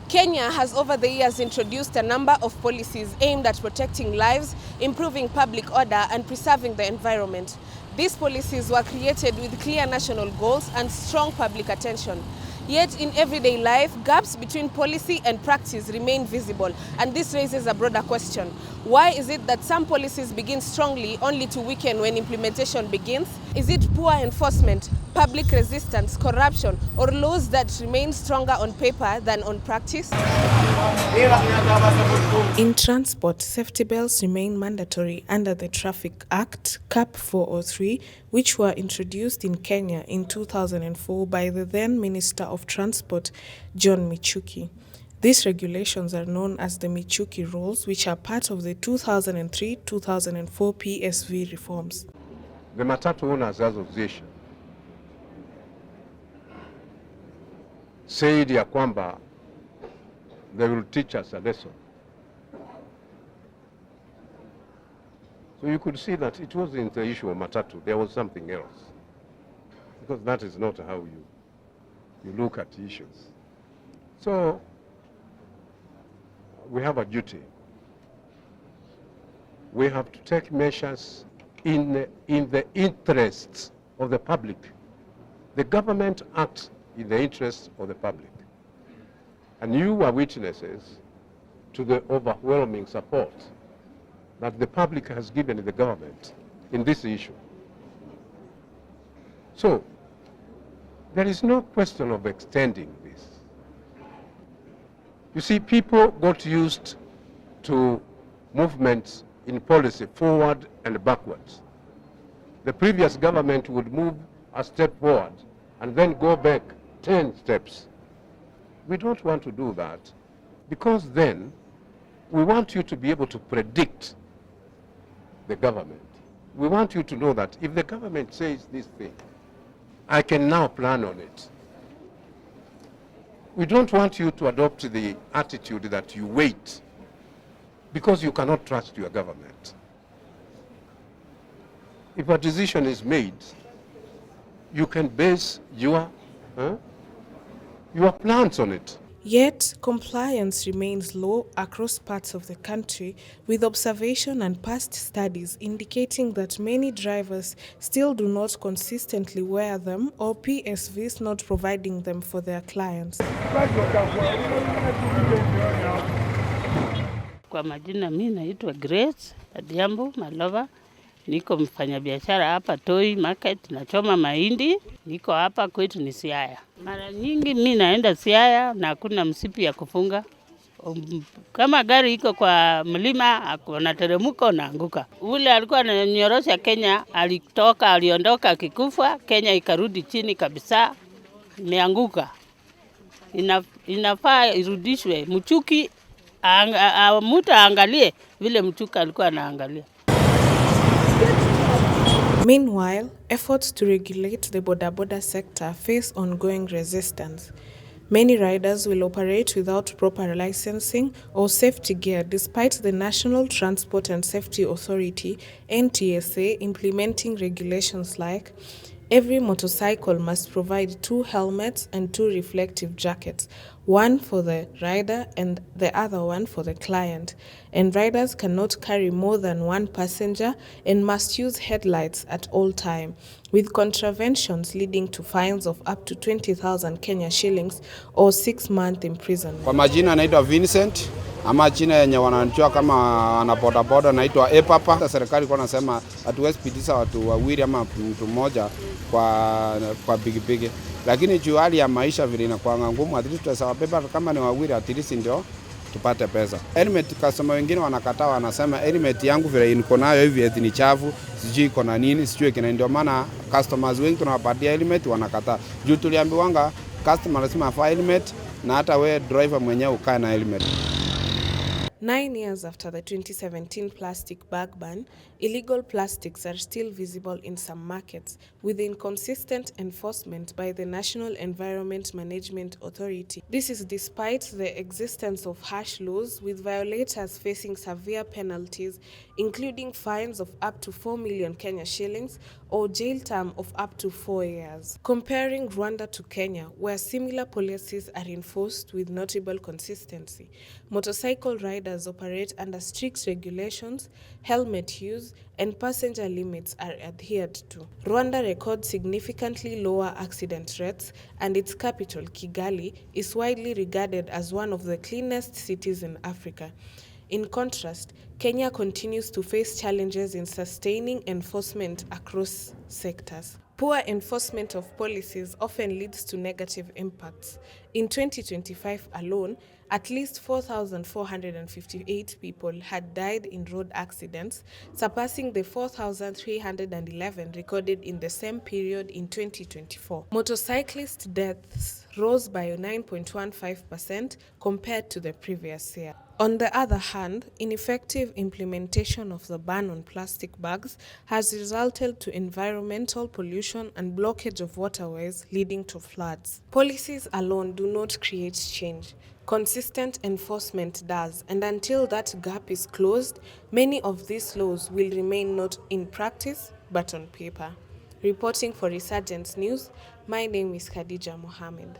Kenya has over the years introduced a number of policies aimed at protecting lives, improving public order and preserving the environment. These policies were created with clear national goals and strong public attention. Yet in everyday life, gaps between policy and practice remain visible, and this raises a broader question. Why is it that some policies begin strongly only to weaken when implementation begins? Is it poor enforcement, public resistance, corruption, or laws that remain stronger on paper than on practice? In transport, safety belts remain mandatory under the Traffic Act, Cap 403, which were introduced in Kenya in 2004 by the then Minister of Transport, John Michuki. These regulations are known as the Michuki Rules, which are part of the 2003-2004 PSV reforms. The Matatu Owners Association said ya kwamba they will teach us a lesson. So you could see that it wasn't the issue of Matatu, there was something else. Because that is not how you look at issues. So we have a duty. We have to take measures in the interests of the public. The government acts in the interests of the public. And you are witnesses to the overwhelming support that the public has given the government in this issue. So, there is no question of extending this. You see, people got used to movements in policy forward and backwards. The previous government would move a step forward and then go back 10 steps. We don't want to do that, because then we want you to be able to predict the government. We want you to know that if the government says this thing, I can now plan on it. We don't want you to adopt the attitude that you wait because you cannot trust your government. If a decision is made, you can base your plans on it. Yet, compliance remains low across parts of the country, with observation and past studies indicating that many drivers still do not consistently wear them, or PSVs not providing them for their clients. Kwa majina mimi naitwa Grace Adhiambo Malova. Niko mfanyabiashara hapa Toi Market, nachoma mahindi. Niko hapa kwetu ni Siaya. Mara nyingi mimi naenda Siaya na hakuna msipi ya kufunga. Kama gari iko kwa mlima anateremka na anguka. Ule alikuwa ananyorosha Kenya, aliondoka akikufa, Kenya ikarudi chini kabisa, imeanguka. Inafaa irudishwe. Michuki mtu aangalie vile Michuki alikuwa anaangalia. Meanwhile, efforts to regulate the boda sector face ongoing resistance. Many riders will operate without proper licensing or safety gear, despite the National Transport and Safety Authority (NTSA) implementing regulations like every motorcycle must provide 2 helmets and 2 reflective jackets, one for the rider and the other one for the client. And riders cannot carry more than 1 passenger and must use headlights at all time, with contraventions leading to fines of up to 20,000 Kenya shillings or 6-month imprisonment. Kwa majina naitwa Vincent, ama jina yenye wananijua kama wanabodaboda naitwa Epapa. Serikali kwa nasema hatuwezi pitisha watu wawili ama mtu mmoja kwa pikipiki. Lakini juu hali ya maisha vile inakuwa ngumu, at least tutawabeba kama ni wawili, at least ndio tupate pesa. Helmet customer wengine wanakataa, wanasema helmet yangu vile niko nayo hivi eti ni chafu, sijui iko na nini, sijui kina, ndio maana customers wengi tunawapatia helmet wanakataa. Juu tuliambiwanga customer lazima afa helmet na hata we driver mwenyewe ukae na helmet. 9 years after the 2017 plastic bag ban, illegal plastics are still visible in some markets, with inconsistent enforcement by the National Environment Management Authority. This is despite the existence of harsh laws, with violators facing severe penalties, including fines of up to 4 million Kenya shillings or jail term of up to 4 years. Comparing Rwanda to Kenya, where similar policies are enforced with notable consistency, motorcycle riders operate under strict regulations, helmet use, and passenger limits are adhered to. Rwanda records significantly lower accident rates, and its capital, Kigali, is widely regarded as one of the cleanest cities in Africa. In contrast, Kenya continues to face challenges in sustaining enforcement across sectors. Poor enforcement of policies often leads to negative impacts. In 2025 alone, at least 4,458 people had died in road accidents, surpassing the 4,311 recorded in the same period in 2024. Motorcyclist deaths rose by 9.15% compared to the previous year. On the other hand, ineffective implementation of the ban on plastic bags has resulted to environmental pollution and blockage of waterways, leading to floods. Policies alone do not create change. Consistent enforcement does, and until that gap is closed, many of these laws will remain not in practice but on paper. Reporting for Resurgence News, my name is Khadija Mohammed.